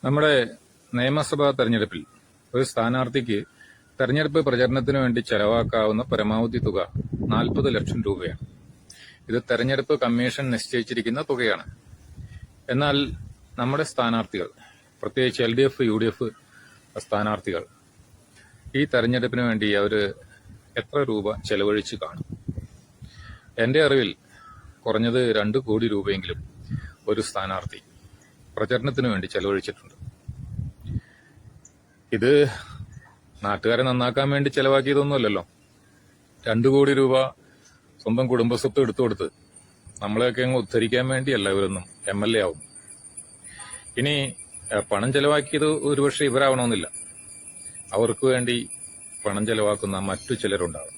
നമ്മുടെ നിയമസഭാ തെരഞ്ഞെടുപ്പിൽ ഒരു സ്ഥാനാർത്ഥിക്ക് തെരഞ്ഞെടുപ്പ് പ്രചരണത്തിന് വേണ്ടി ചെലവാക്കാവുന്ന പരമാവധി തുക 40 ലക്ഷം രൂപയാണ്. ഇത് തെരഞ്ഞെടുപ്പ് കമ്മീഷൻ നിശ്ചയിച്ചിരിക്കുന്ന തുകയാണ്. എന്നാൽ നമ്മുടെ സ്ഥാനാർത്ഥികൾ, പ്രത്യേകിച്ച് LDF, UDF സ്ഥാനാർത്ഥികൾ ഈ തെരഞ്ഞെടുപ്പിന് വേണ്ടി അവര് എത്ര രൂപ ചെലവഴിച്ച് കാണും? എന്റെ അറിവിൽ കുറഞ്ഞത് 2 കോടി രൂപയെങ്കിലും ഒരു സ്ഥാനാർത്ഥി പ്രചരണത്തിന് വേണ്ടി ചെലവഴിച്ചിട്ടുണ്ട്. ഇത് നാട്ടുകാരെ നന്നാക്കാൻ വേണ്ടി ചെലവാക്കിയതൊന്നുമല്ലല്ലോ. 2 കോടി രൂപ സ്വന്തം കുടുംബസ്വത്ത് എടുത്തുകൊടുത്ത് നമ്മളെയൊക്കെ അങ്ങ് ഉദ്ധരിക്കാൻ വേണ്ടിയല്ല ഇവരൊന്നും MLA ആവും. ഇനി പണം ചെലവാക്കിയത് ഒരുപക്ഷെ ഇവരാവണമെന്നില്ല. അവർക്ക് വേണ്ടി പണം ചെലവാക്കുന്ന മറ്റു ചിലരുണ്ടാകും.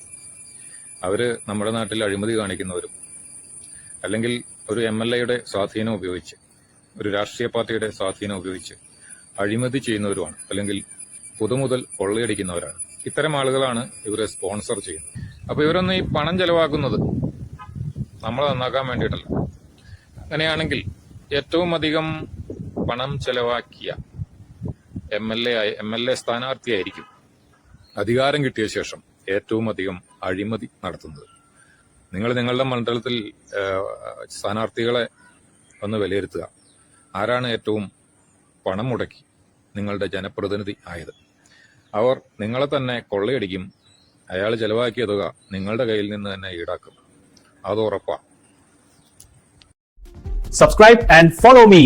അവര് നമ്മുടെ നാട്ടിൽ അഴിമതി കാണിക്കുന്നവരും, അല്ലെങ്കിൽ ഒരു MLAയുടെ സ്വാധീനം ഉപയോഗിച്ച്, ഒരു രാഷ്ട്രീയ പാർട്ടിയുടെ സ്വാധീനം ഉപയോഗിച്ച് അഴിമതി ചെയ്യുന്നവരുമാണ്, അല്ലെങ്കിൽ പൊതുമുതൽ കൊള്ളയടിക്കുന്നവരാണ്. ഇത്തരം ആളുകളാണ് ഇവരെ സ്പോൺസർ ചെയ്യുന്നത്. അപ്പൊ ഇവരൊന്നും ഈ പണം ചെലവാക്കുന്നത് നമ്മളെ നന്നാക്കാൻ വേണ്ടിയിട്ടല്ല. അങ്ങനെയാണെങ്കിൽ ഏറ്റവും അധികം പണം ചെലവാക്കിയ MLA സ്ഥാനാർത്ഥിയായിരിക്കും അധികാരം കിട്ടിയ ശേഷം ഏറ്റവും അധികം അഴിമതി നടത്തുന്നത്. നിങ്ങൾ നിങ്ങളുടെ മണ്ഡലത്തിൽ സ്ഥാനാർത്ഥികളെ ഒന്ന് വിലയിരുത്തുക. ആരാണ് ഏറ്റവും പണം മുടക്കി നിങ്ങളുടെ ജനപ്രതിനിധി ആയത്? അവർ നിങ്ങളെ തന്നെ കൊള്ളയടിക്കും. അയാൾ ചെലവാക്കിയ തുക നിങ്ങളുടെ കയ്യിൽ നിന്ന് തന്നെ ഈടാക്കും. അത് ഉറപ്പാണ്. Subscribe and follow me.